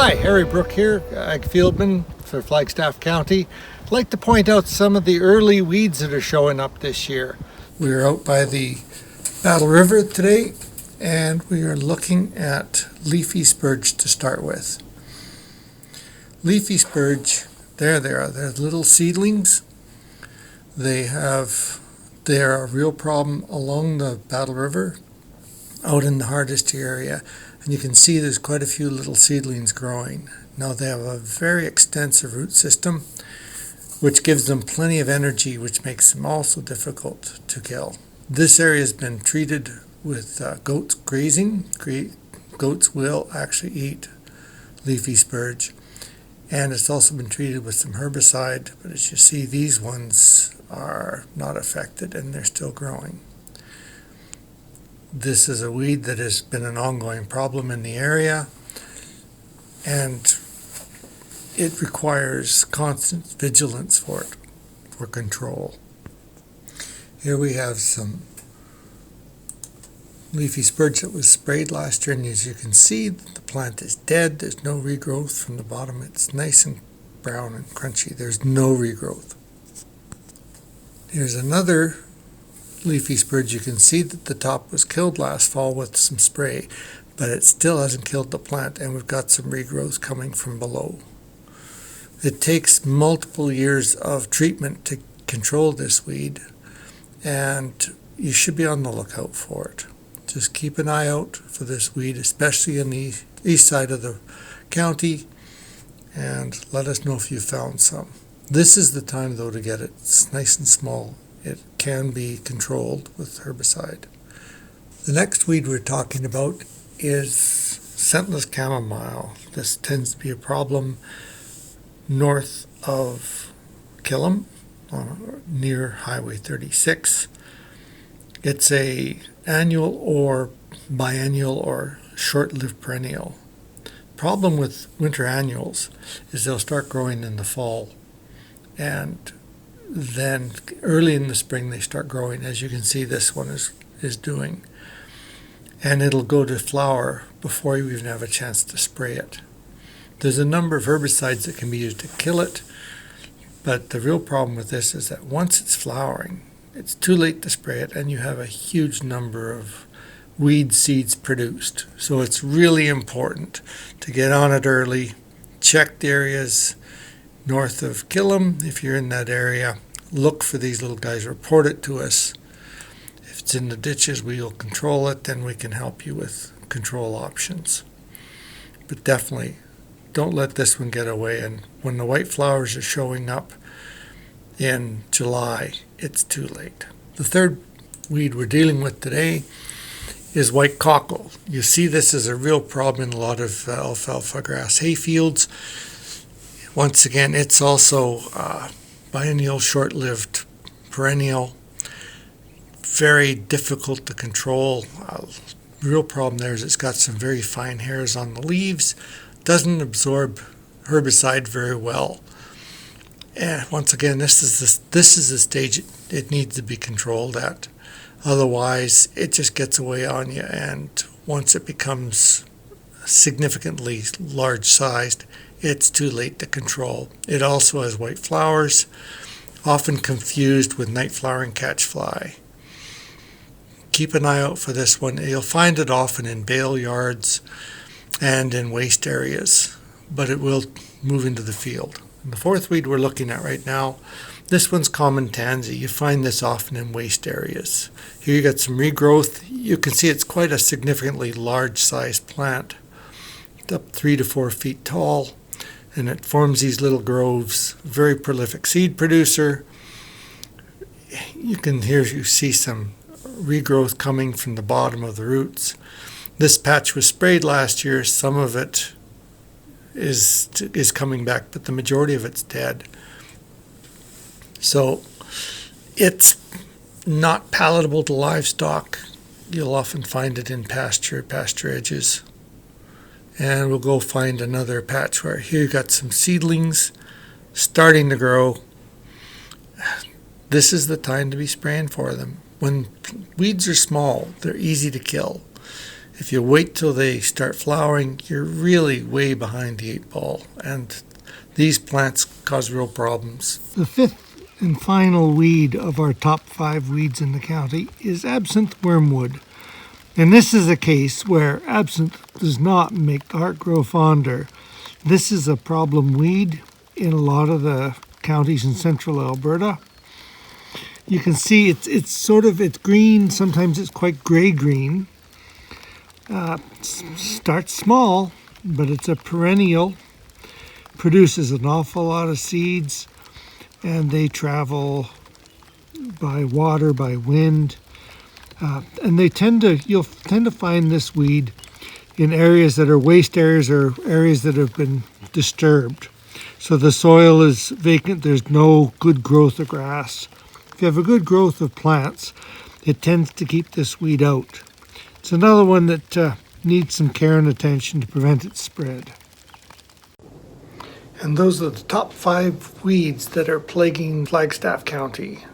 Hi, Harry Brook here, Ag Fieldman for Flagstaff County. I'd like to point out some of the early weeds that are showing up this year. We are out by the Battle River today, and we are looking at Leafy Spurge to start with. Leafy Spurge, there they are. They're little seedlings. They are a real problem along the Battle River, out in the Hardesty area. And you can see there's quite a few little seedlings growing. Now they have a very extensive root system, which gives them plenty of energy, which makes them also difficult to kill. This area has been treated with goats grazing. Goats will actually eat leafy spurge. And it's also been treated with some herbicide, but as you see, these ones are not affected and they're still growing. This is a weed that has been an ongoing problem in the area, and it requires constant vigilance for control. Here we have some leafy spurge that was sprayed last year, and as you can see, the plant is dead. There's no regrowth from the bottom. It's nice and brown and crunchy. There's no regrowth. Here's another leafy spurge. You can see that the top was killed last fall with some spray, but it still hasn't killed the plant, and we've got some regrowth coming from below. It takes multiple years of treatment to control this weed, and you should be on the lookout for it. Just keep an eye out for this weed, especially in the east side of the county, and let us know if you found some. This is the time, though, to get it. It's nice and small. It can be controlled with herbicide. The next weed we're talking about is Scentless Chamomile. This tends to be a problem north of Killam, near Highway 36. It's a annual or biennial or short-lived perennial. Problem with winter annuals is they'll start growing in the fall, and then early in the spring they start growing, as you can see this one is doing. And it'll go to flower before you even have a chance to spray it. There's a number of herbicides that can be used to kill it, but the real problem with this is that once it's flowering, it's too late to spray it, and you have a huge number of weed seeds produced. So it's really important to get on it early, check the areas north of Killam. If you're in that area, look for these little guys, report it to us. If it's in the ditches, we'll control it, then we can help you with control options. But definitely don't let this one get away, and when the white flowers are showing up in July, it's too late. The third weed we're dealing with today is white cockle. You see this is a real problem in a lot of alfalfa grass hayfields. Once again, it's also biennial, short-lived perennial, very difficult to control. Real problem there is it's got some very fine hairs on the leaves, doesn't absorb herbicide very well. And once again, this is the stage it needs to be controlled at. Otherwise, it just gets away on you, and once it becomes significantly large-sized, it's too late to control. It also has white flowers, often confused with night flowering catchfly. Keep an eye out for this one. You'll find it often in bale yards and in waste areas, but it will move into the field. And the fourth weed we're looking at right now, this one's common Tansi. You find this often in waste areas. Here you got some regrowth. You can see it's quite a significantly large-sized plant, up 3 to 4 feet tall, and it forms these little groves. Very prolific seed producer. You see some regrowth coming from the bottom of the roots. This patch was sprayed last year. Some of it is coming back, but the majority of it's dead. So it's not palatable to livestock. You'll often find it in pasture edges. And we'll go find another patch where here you got some seedlings starting to grow. This is the time to be spraying for them. When weeds are small, they're easy to kill. If you wait till they start flowering, you're really way behind the 8 ball, and these plants cause real problems. The fifth and final weed of our top 5 weeds in the county is absinthe wormwood. And this is a case where absinthe does not make the heart grow fonder. This is a problem weed in a lot of the counties in central Alberta. You can see it's green, sometimes it's quite gray-green. Starts small, but it's a perennial, produces an awful lot of seeds, and they travel by water, by wind, and you'll tend to find this weed in areas that are waste areas or areas that have been disturbed. So the soil is vacant, there's no good growth of grass. If you have a good growth of plants, it tends to keep this weed out. It's another one that needs some care and attention to prevent its spread. And those are the top 5 weeds that are plaguing Flagstaff County.